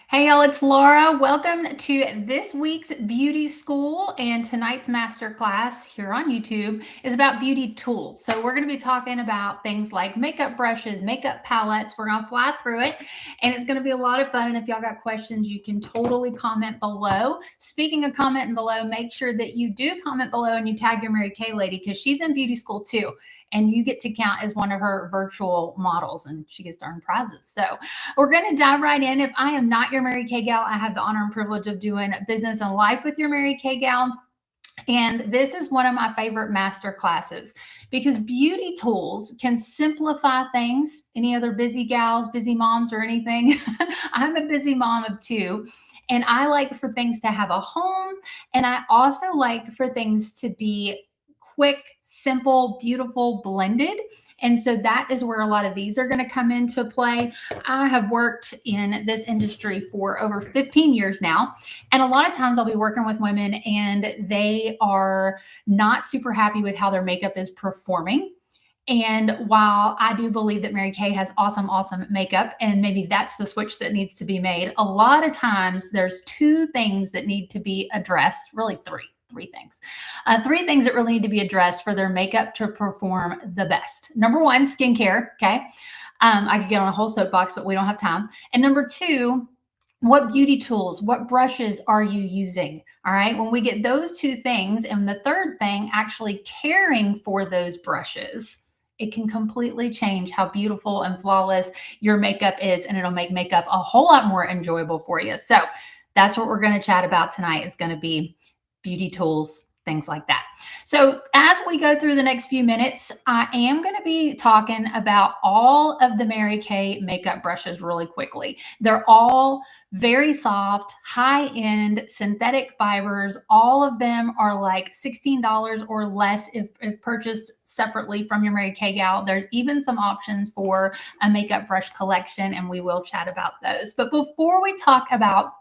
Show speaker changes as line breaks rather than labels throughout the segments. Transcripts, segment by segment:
Hey y'all, it's Laura. Welcome to this week's beauty school, and tonight's masterclass here on YouTube is about beauty tools. So we're going to be talking about things like makeup brushes, makeup palettes. We're going to fly through it, and it's going to be a lot of fun. And if y'all got questions, you can totally comment below. Speaking of commenting below, make sure that you do comment below and you tag your Mary Kay lady because she's in beauty school too, and you get to count as one of her virtual models, and she gets to earn prizes. So we're going to dive right in. If I am not your Mary Kay gal, I have the honor and privilege of doing business and life with your Mary Kay gal. And this is one of my favorite master classes because beauty tools can simplify things. Any other busy gals, busy moms, or anything? I'm a busy mom of two. And I like for things to have a home. And I also like for things to be quick, simple, beautiful, blended. And so that is where a lot of these are going to come into play. I have worked in this industry for over 15 years now. And a lot of times I'll be working with women and they are not super happy with how their makeup is performing. And while I do believe that Mary Kay has awesome, awesome makeup, and maybe that's the switch that needs to be made, a lot of times there's two things that need to be addressed, really three things. Three things that really need to be addressed for their makeup to perform the best. Number one, skincare. Okay. I could get on a whole soapbox, but we don't have time. And number two, what beauty tools, what brushes are you using? All right. When we get those two things, and the third thing, actually caring for those brushes, it can completely change how beautiful and flawless your makeup is, and it'll make makeup a whole lot more enjoyable for you. So that's what we're going to chat about tonight, is going to be beauty tools, things like that. So as we go through the next few minutes, I am going to be talking about all of the Mary Kay makeup brushes really quickly. They're all very soft, high-end synthetic fibers. All of them are like $16 or less if purchased separately from your Mary Kay gal. There's even some options for a makeup brush collection, and we will chat about those. But before we talk about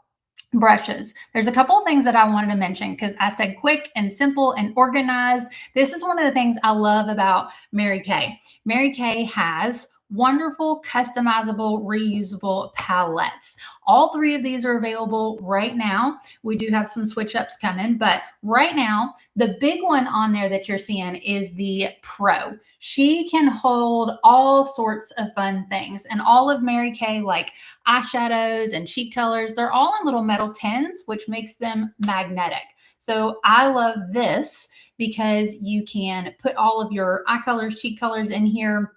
brushes, there's a couple of things that I wanted to mention because I said quick and simple and organized. This is one of the things I love about Mary Kay. Mary Kay has wonderful, customizable, reusable palettes. All three of these are available right now. We do have some switch ups coming, but right now, the big one on there that you're seeing is the Pro. She can hold all sorts of fun things, and all of Mary Kay, like eyeshadows and cheek colors, they're all in little metal tins, which makes them magnetic. So I love this because you can put all of your eye colors, cheek colors in here.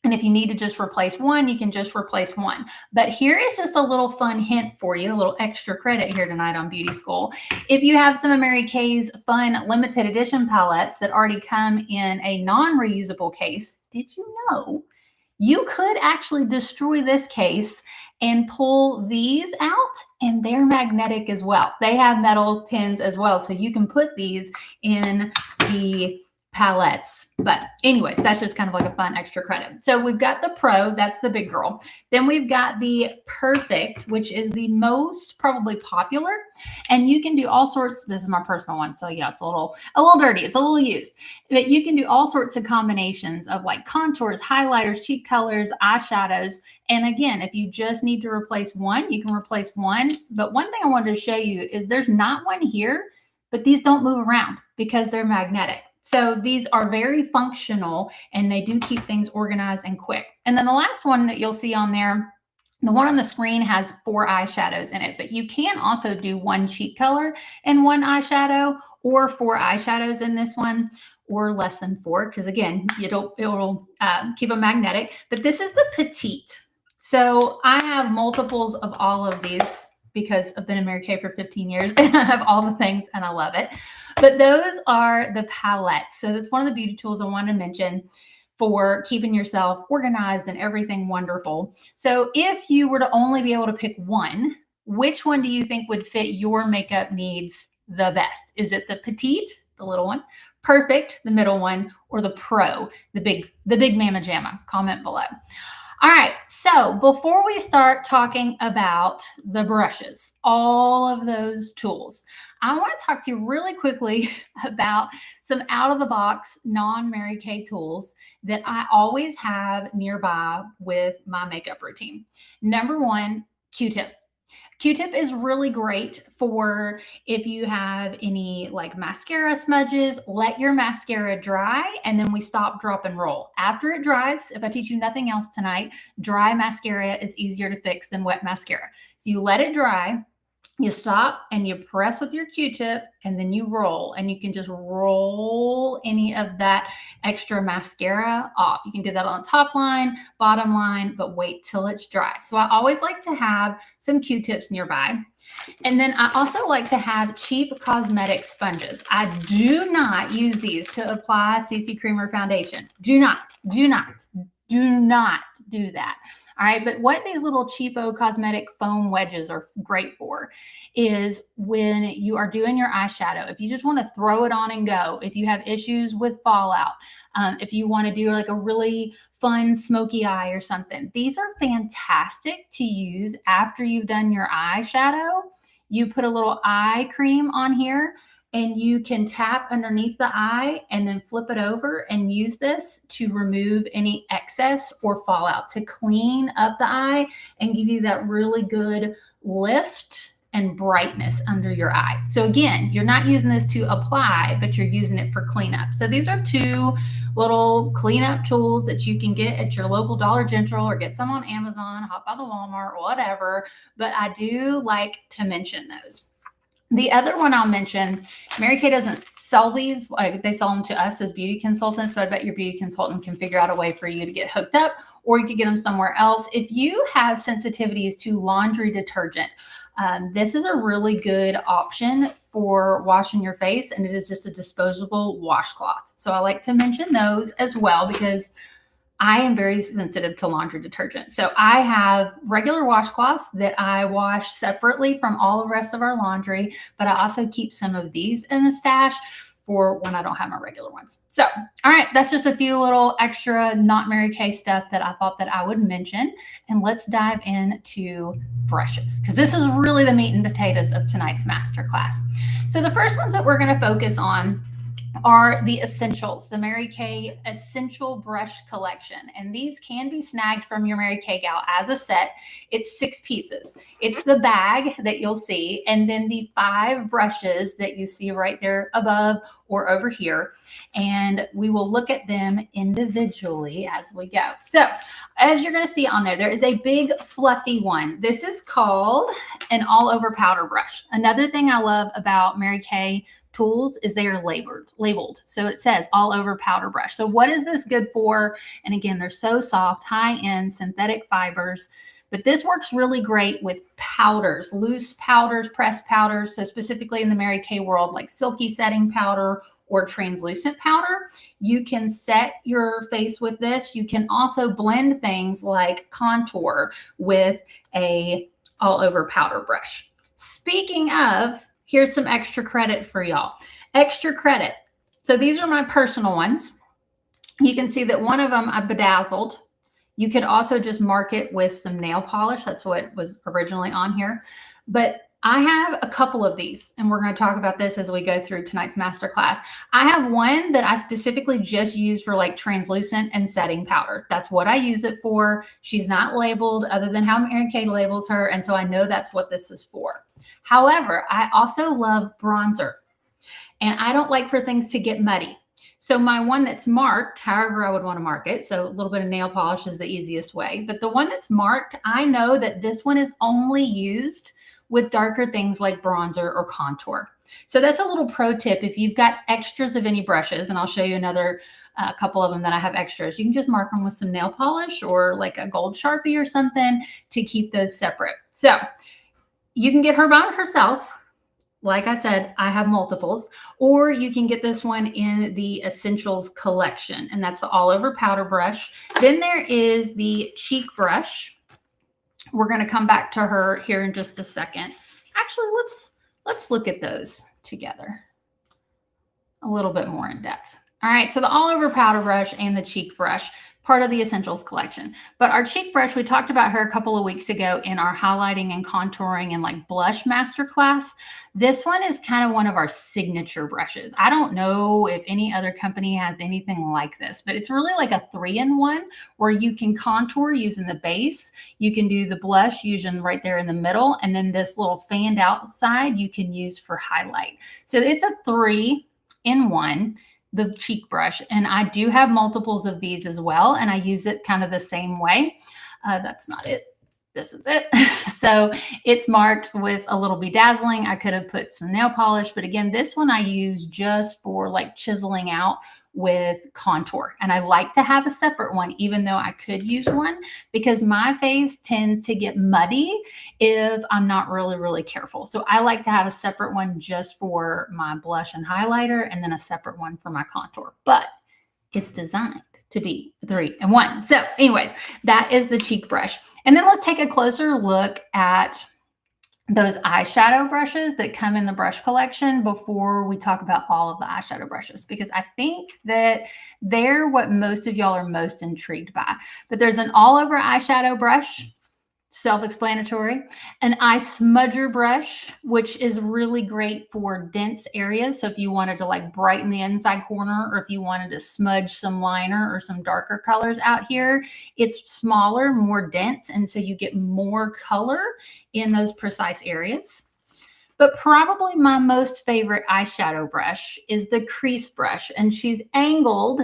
And if you need to just replace one, you can just replace one. But here is just a little fun hint for you, a little extra credit here tonight on Beauty School. If you have some of Mary Kay's fun limited edition palettes that already come in a non-reusable case, did you know you could actually destroy this case and pull these out, and they're magnetic as well. They have metal tins as well, so you can put these in the palettes. But anyways, that's just kind of like a fun extra credit. So we've got the Pro, that's the big girl. Then we've got the Perfect, which is the most probably popular. And you can do all sorts. This is my personal one, so yeah, it's a little dirty. It's a little used. But you can do all sorts of combinations of like contours, highlighters, cheek colors, eyeshadows. And again, if you just need to replace one, you can replace one. But one thing I wanted to show you is there's not one here, but these don't move around because they're magnetic. So these are very functional, and they do keep things organized and quick. And then the last one that you'll see on there, the one on the screen, has 4 eyeshadows in it, but you can also do one cheek color and one eyeshadow, or 4 eyeshadows in this one, or less than 4, because again, it'll keep them magnetic. But this is the Petite. So I have multiples of all of these because I've been in Mary Kay for 15 years and I have all the things and I love it. But those are the palettes. So that's one of the beauty tools I wanted to mention for keeping yourself organized and everything wonderful. So if you were to only be able to pick one, which one do you think would fit your makeup needs the best? Is it the Petite, the little one, Perfect, the middle one, or the Pro, the big mamma jamma? Comment below. All right, so before we start talking about the brushes, all of those tools, I want to talk to you really quickly about some out-of-the-box non-Mary Kay tools that I always have nearby with my makeup routine. Number one, Q-tip. Q-tip is really great for if you have any like mascara smudges. Let your mascara dry and then we stop, drop, and roll. After it dries, if I teach you nothing else tonight, dry mascara is easier to fix than wet mascara. So you let it dry, you stop and you press with your Q-tip and then you roll, and you can just roll any of that extra mascara off. You can do that on the top line, bottom line, but wait till it's dry. So I always like to have some Q-tips nearby. And then I also like to have cheap cosmetic sponges. I do not use these to apply CC cream or foundation. Do not do that. All right. But what these little cheapo cosmetic foam wedges are great for is when you are doing your eyeshadow, if you just want to throw it on and go, if you have issues with fallout, if you want to do like a really fun smoky eye or something, these are fantastic to use after you've done your eyeshadow. You put a little eye cream on here, and you can tap underneath the eye and then flip it over and use this to remove any excess or fallout, to clean up the eye and give you that really good lift and brightness under your eye. So again, you're not using this to apply, but you're using it for cleanup. So these are two little cleanup tools that you can get at your local Dollar General or get some on Amazon, hop by the Walmart, whatever. But I do like to mention those. The other one I'll mention, Mary Kay doesn't sell these. They sell them to us as beauty consultants, but I bet your beauty consultant can figure out a way for you to get hooked up, or you could get them somewhere else. If you have sensitivities to laundry detergent, this is a really good option for washing your face, and it is just a disposable washcloth. So I like to mention those as well because I am very sensitive to laundry detergent. So I have regular washcloths that I wash separately from all the rest of our laundry, but I also keep some of these in the stash for when I don't have my regular ones. So, all right, that's just a few little extra not Mary Kay stuff that I thought that I would mention. And let's dive into brushes, because this is really the meat and potatoes of tonight's masterclass. So the first ones that we're going to focus on are the essentials, the Mary Kay Essential Brush Collection. And these can be snagged from your Mary Kay gal as a set. It's 6 pieces. It's the bag that you'll see, and then the 5 brushes that you see right there above or over here. And we will look at them individually as we go. So as you're going to see on there, there is a big fluffy one. This is called an all-over powder brush. Another thing I love about Mary Kay tools is they are labeled. So it says all over powder brush. So what is this good for? And again, they're so soft, high-end synthetic fibers, but this works really great with powders, loose powders, pressed powders. So specifically in the Mary Kay world, like silky setting powder or translucent powder, you can set your face with this. You can also blend things like contour with a all over powder brush. Speaking of, here's some extra credit for y'all. Extra credit. So these are my personal ones. You can see that one of them I bedazzled. You could also just mark it with some nail polish. That's what was originally on here. But I have a couple of these, and we're going to talk about this as we go through tonight's masterclass. I have one that I specifically just use for like translucent and setting powder. That's what I use it for. She's not labeled other than how Mary Kay labels her, and so I know that's what this is for. However, I also love bronzer, and I don't like for things to get muddy. So my one that's marked, however I would want to mark it, so a little bit of nail polish is the easiest way, but the one that's marked, I know that this one is only used with darker things like bronzer or contour. So that's a little pro tip. If you've got extras of any brushes, and I'll show you another couple of them that I have extras, you can just mark them with some nail polish or like a gold Sharpie or something to keep those separate. So you can get her by herself. Like I said, I have multiples, or you can get this one in the Essentials collection, and that's the all over powder brush. Then there is the cheek brush. We're going to come back to her here in just a second. Actually, let's look at those together a little bit more in depth. All right, so the all over powder brush and the cheek brush. part of the Essentials collection. But our cheek brush, we talked about her a couple of weeks ago in our highlighting and contouring and like blush masterclass. This one is kind of one of our signature brushes. I don't know if any other company has anything like this, but it's really like a 3-in-1 where you can contour using the base. You can do the blush using right there in the middle. And then this little fanned out side you can use for highlight. So it's a 3-in-1, the cheek brush. And I do have multiples of these as well. And I use it kind of the same way. That's not it. This is it. So it's marked with a little bedazzling. I could have put some nail polish, but again, this one I use just for like chiseling out with contour. And I like to have a separate one, even though I could use one, because my face tends to get muddy if I'm not really careful. So I like to have a separate one just for my blush and highlighter, and then a separate one for my contour. But it's designed to be 3-in-1. So anyways, that is the cheek brush. And then let's take a closer look at those eyeshadow brushes that come in the brush collection before we talk about all of the eyeshadow brushes, because I think that they're what most of y'all are most intrigued by. But there's an all over eyeshadow brush, self-explanatory, an eye smudger brush, which is really great for dense areas. So if you wanted to like brighten the inside corner, or if you wanted to smudge some liner or some darker colors out here, it's smaller, more dense, and so you get more color in those precise areas. But probably my most favorite eyeshadow brush is the crease brush, and she's angled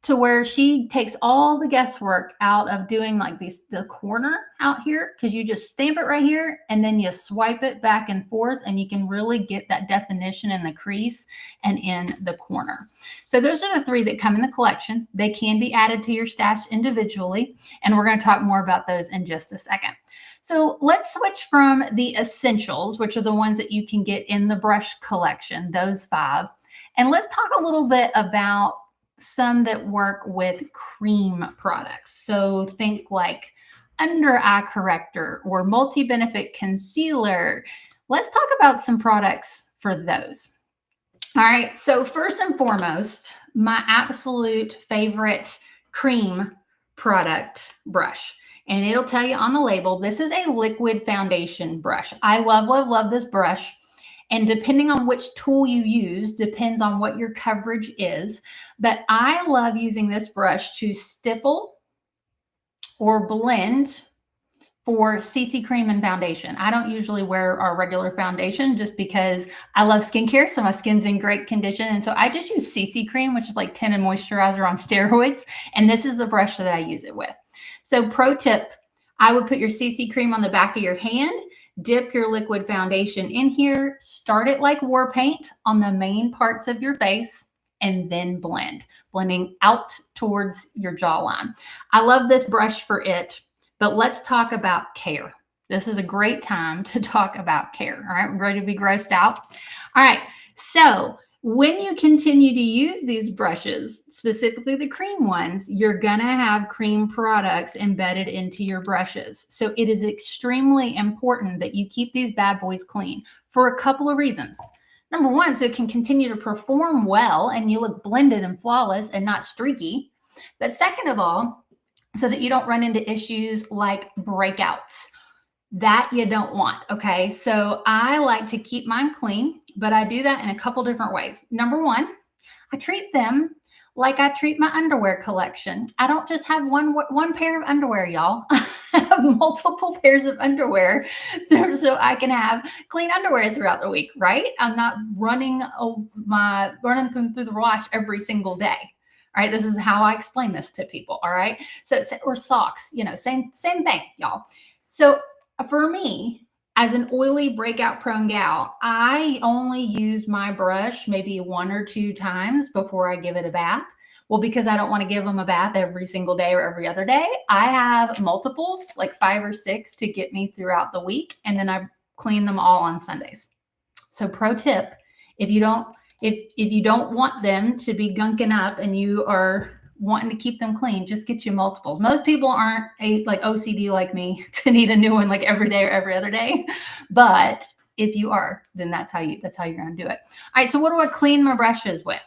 to where she takes all the guesswork out of doing like the corner out here, because you just stamp it right here and then you swipe it back and forth, and you can really get that definition in the crease and in the corner. So those are the 3 that come in the collection. They can be added to your stash individually, and we're going to talk more about those in just a second. So let's switch from the essentials, which are the ones that you can get in the brush collection, those 5. And let's talk a little bit about some that work with cream products. So think like under eye corrector or multi-benefit concealer. Let's talk about some products for those. All right. So first and foremost, my absolute favorite cream product brush. And it'll tell you on the label, this is a liquid foundation brush. I love this brush. And depending on which tool you use, depends on what your coverage is. But I love using this brush to stipple or blend for CC cream and foundation. I don't usually wear our regular foundation just because I love skincare, so my skin's in great condition. And so I just use CC cream, which is like tinted moisturizer on steroids. And this is the brush that I use it with. So pro tip, I would put your CC cream on the back of your hand, dip your liquid foundation in here, start it like war paint on the main parts of your face, and then blending out towards your jawline. I love this brush for it, but let's talk about care. This is a great time to talk about care. All right, we're ready to be grossed out. All right, so when you continue to use these brushes, specifically the cream ones, you're gonna have cream products embedded into your brushes. So it is extremely important that you keep these bad boys clean for a couple of reasons. Number one, so it can continue to perform well and you look blended and flawless and not streaky. But second of all, so that you don't run into issues like breakouts. That you don't want, okay? So I like to keep mine clean, but I do that in a couple different ways. Number one, I treat them like I treat my underwear collection. I don't just have one pair of underwear, y'all. I have multiple pairs of underwear so I can have clean underwear throughout the week, right? I'm not running through the wash every single day. All right, this is how I explain this to people. All right, so or socks, same thing, y'all. So for me, as an oily breakout prone gal, I only use my brush maybe 1 or 2 times before I give it a bath. Well, because I don't want to give them a bath every single day or every other day, I have multiples, like 5 or 6 to get me throughout the week. And then I clean them all on Sundays. So pro tip, if you don't want them to be gunking up and you are wanting to keep them clean, just get you multiples. Most people aren't like OCD like me to need a new one like every day or every other day. But if you are, then that's how you're going to do it. All right. So what do I clean my brushes with?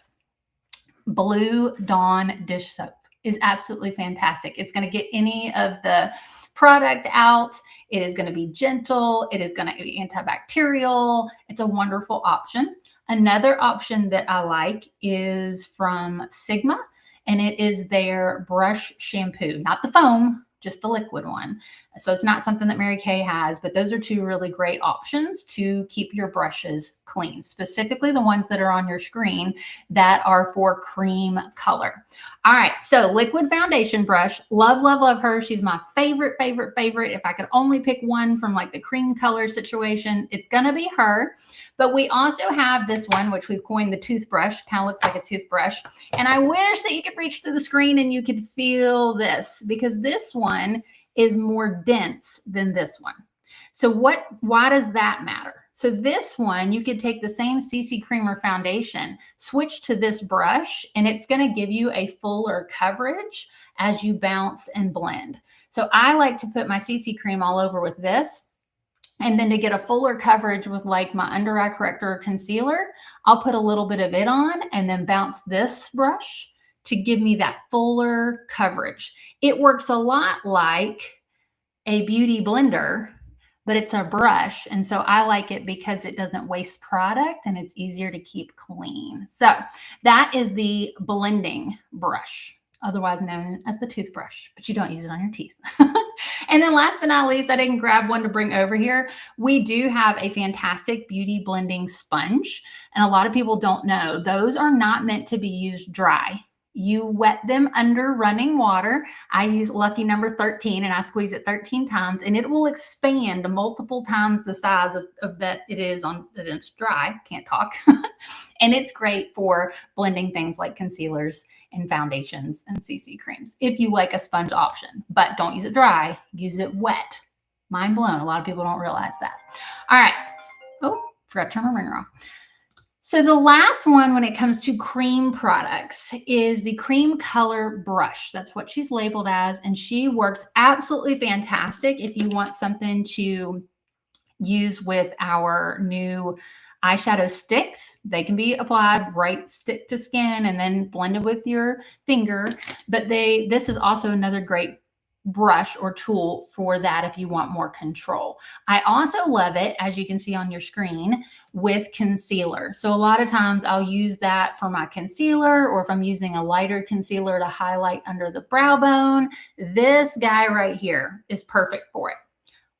Blue Dawn dish soap. is absolutely fantastic. It's going to get any of the product out. It is going to be gentle. It is going to be antibacterial. It's a wonderful option. Another option that I like is from Sigma, and it is their brush shampoo, not the foam, just the liquid one. So it's not something that Mary Kay has, but those are two really great options to keep your brushes clean, specifically the ones that are on your screen that are for cream color. All right, so liquid foundation brush. Love, love, love her. She's my favorite, favorite, favorite. If I could only pick one from like the cream color situation, it's gonna be her. But we also have this one, which we've coined the toothbrush, kind of looks like a toothbrush. And I wish that you could reach through the screen and you could feel this, because this one is more dense than this one. So why does that matter? So this one, you could take the same CC Creamer foundation, switch to this brush, and it's going to give you a fuller coverage as you bounce and blend. So I like to put my CC cream all over with this. And then to get a fuller coverage with like my under eye corrector or concealer, I'll put a little bit of it on and then bounce this brush to give me that fuller coverage. It works a lot like a beauty blender, but it's a brush. And so I like it because it doesn't waste product and it's easier to keep clean. So that is the blending brush, otherwise known as the toothbrush, but you don't use it on your teeth. And then last but not least, I didn't grab one to bring over here. We do have a fantastic beauty blending sponge. And a lot of people don't know, those are not meant to be used dry. You wet them under running water. I use lucky number 13 and I squeeze it 13 times and it will expand multiple times the size of that it is on that it's dry. Can't talk. And it's great for blending things like concealers and foundations and CC creams if you like a sponge option, but don't use it dry, use it wet. Mind blown. A lot of people don't realize that. All right. Oh, forgot to turn my ringer off. So the last one when it comes to cream products is the cream color brush. That's what she's labeled as, and she works absolutely fantastic if you want something to use with our new eyeshadow sticks. They can be applied right stick to skin and then blended with your finger. But this is also another great brush or tool for that if you want more control. I also love it, as you can see on your screen, with concealer. So a lot of times I'll use that for my concealer, or if I'm using a lighter concealer to highlight under the brow bone, this guy right here is perfect for it.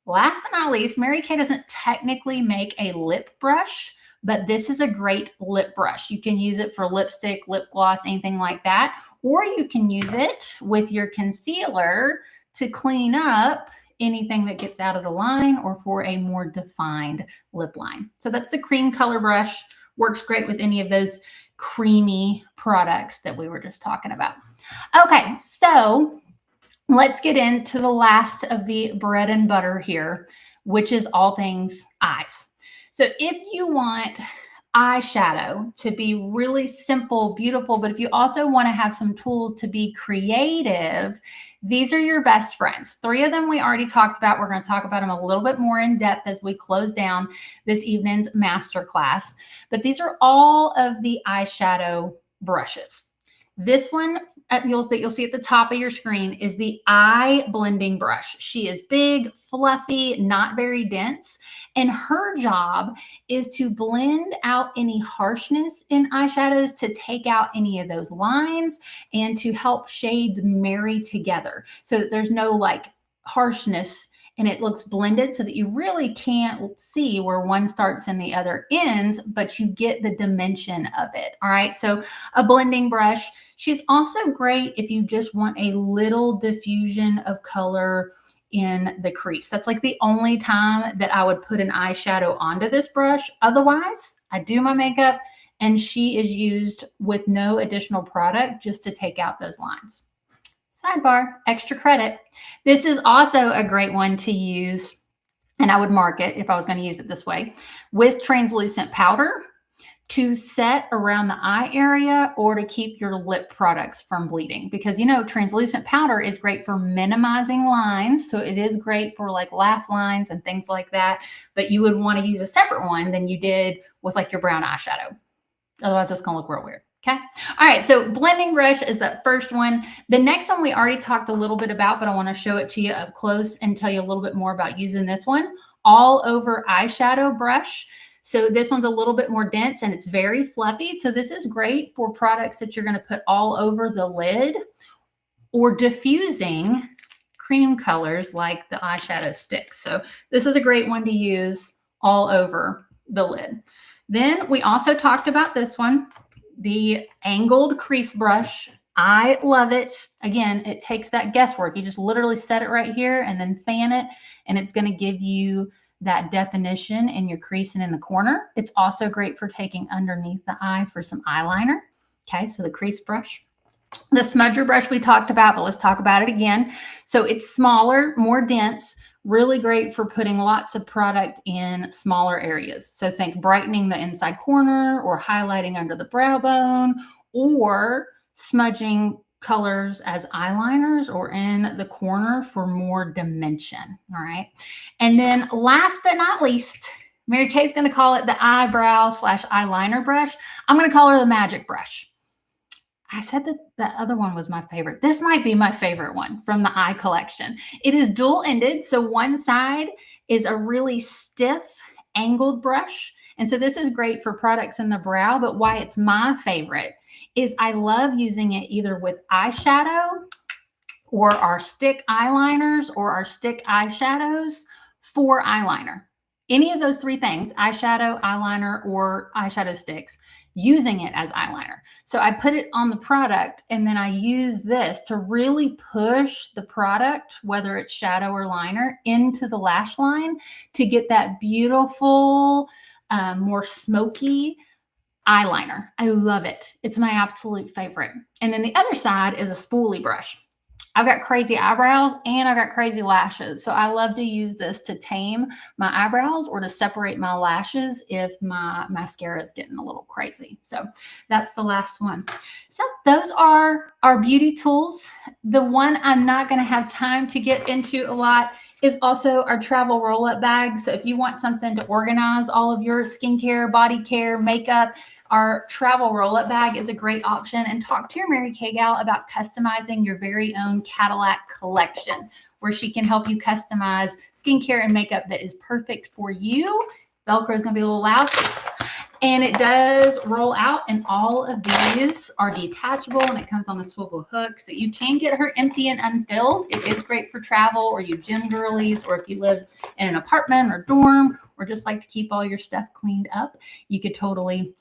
Last but not least, Mary Kay doesn't technically make a lip brush, but this is a great lip brush. You can use it for lipstick, lip gloss, anything like that, or you can use it with your concealer to clean up anything that gets out of the line or for a more defined lip line. So that's the cream color brush. Works great with any of those creamy products that we were just talking about. Okay, so let's get into the last of the bread and butter here, which is all things eyes. So if you want eyeshadow to be really simple, beautiful, but if you also want to have some tools to be creative, these are your best friends. 3 of them we already talked about. We're going to talk about them a little bit more in depth as we close down this evening's masterclass. But these are all of the eyeshadow brushes. This one that you'll see at the top of your screen is the eye blending brush. She is big, fluffy, not very dense. And her job is to blend out any harshness in eyeshadows, to take out any of those lines, and to help shades marry together so that there's no like harshness and it looks blended, so that you really can't see where one starts and the other ends, but you get the dimension of it. All right, so a blending brush. She's also great if you just want a little diffusion of color in the crease. That's like the only time that I would put an eyeshadow onto this brush. Otherwise, I do my makeup and she is used with no additional product just to take out those lines. Sidebar, extra credit. This is also a great one to use, and I would mark it if I was going to use it this way, with translucent powder to set around the eye area or to keep your lip products from bleeding. Because, you know, translucent powder is great for minimizing lines. So it is great for like laugh lines and things like that. But you would want to use a separate one than you did with like your brown eyeshadow. Otherwise, it's going to look real weird. Okay. All right. So blending brush is that first one. The next one we already talked a little bit about, but I want to show it to you up close and tell you a little bit more about using this one. All over eyeshadow brush. So this one's a little bit more dense and it's very fluffy. So this is great for products that you're going to put all over the lid or diffusing cream colors like the eyeshadow sticks. So this is a great one to use all over the lid. Then we also talked about this one, the angled crease brush. I love it. Again, it takes that guesswork. You just literally set it right here and then fan it, and it's going to give you that definition in your crease and in the corner. It's also great for taking underneath the eye for some eyeliner. Okay, so the crease brush. The smudger brush we talked about, but let's talk about it again. So it's smaller, more dense, really great for putting lots of product in smaller areas. So think brightening the inside corner or highlighting under the brow bone or smudging colors as eyeliners or in the corner for more dimension. All right. And then last but not least, Mary Kay's going to call it the eyebrow / eyeliner brush. I'm going to call her the magic brush. I said that the other one was my favorite. This might be my favorite one from the eye collection. It is dual-ended. So one side is a really stiff angled brush. And so this is great for products in the brow, but why it's my favorite is I love using it either with eyeshadow or our stick eyeliners or our stick eyeshadows for eyeliner. Any of those three things, eyeshadow, eyeliner, or eyeshadow sticks, using it as eyeliner. So I put it on the product and then I use this to really push the product, whether it's shadow or liner, into the lash line to get that beautiful, more smoky eyeliner. I love it. It's my absolute favorite. And then the other side is a spoolie brush. I've got crazy eyebrows and I've got crazy lashes. So I love to use this to tame my eyebrows or to separate my lashes if my mascara is getting a little crazy. So that's the last one. So those are our beauty tools. The one I'm not going to have time to get into a lot is also our travel roll-up bag. So if you want something to organize all of your skincare, body care, makeup, our travel roll-up bag is a great option. And talk to your Mary Kay gal about customizing your very own Cadillac collection, where she can help you customize skincare and makeup that is perfect for you. Velcro is going to be a little loud. And it does roll out, and all of these are detachable, and it comes on the swivel hook. So you can get her empty and unfilled. It is great for travel or you gym girlies, or if you live in an apartment or dorm or just like to keep all your stuff cleaned up, you could totally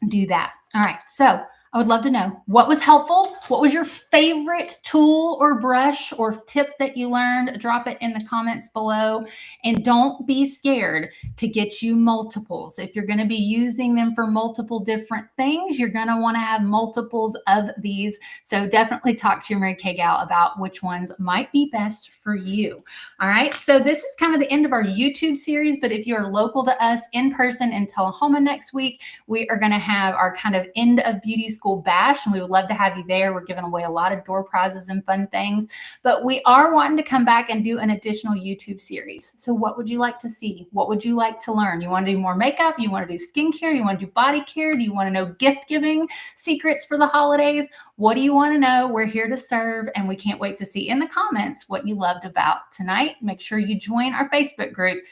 do that. All right. So I would love to know what was helpful. What was your favorite tool or brush or tip that you learned? Drop it in the comments below. And don't be scared to get you multiples. If you're going to be using them for multiple different things, you're going to want to have multiples of these. So definitely talk to your Mary Kay gal about which ones might be best for you. All right. So this is kind of the end of our YouTube series, but if you're local to us in person in Tullahoma next week, we are going to have our kind of end of beauty school bash, and we would love to have you there. We're giving away a lot of door prizes and fun things, but we are wanting to come back and do an additional YouTube series. So what would you like to see? What would you like to learn? You want to do more makeup? You want to do skincare? You want to do body care? Do you want to know gift giving secrets for the holidays? What do you want to know? We're here to serve, and we can't wait to see in the comments what you loved about tonight. Make sure you join our Facebook group,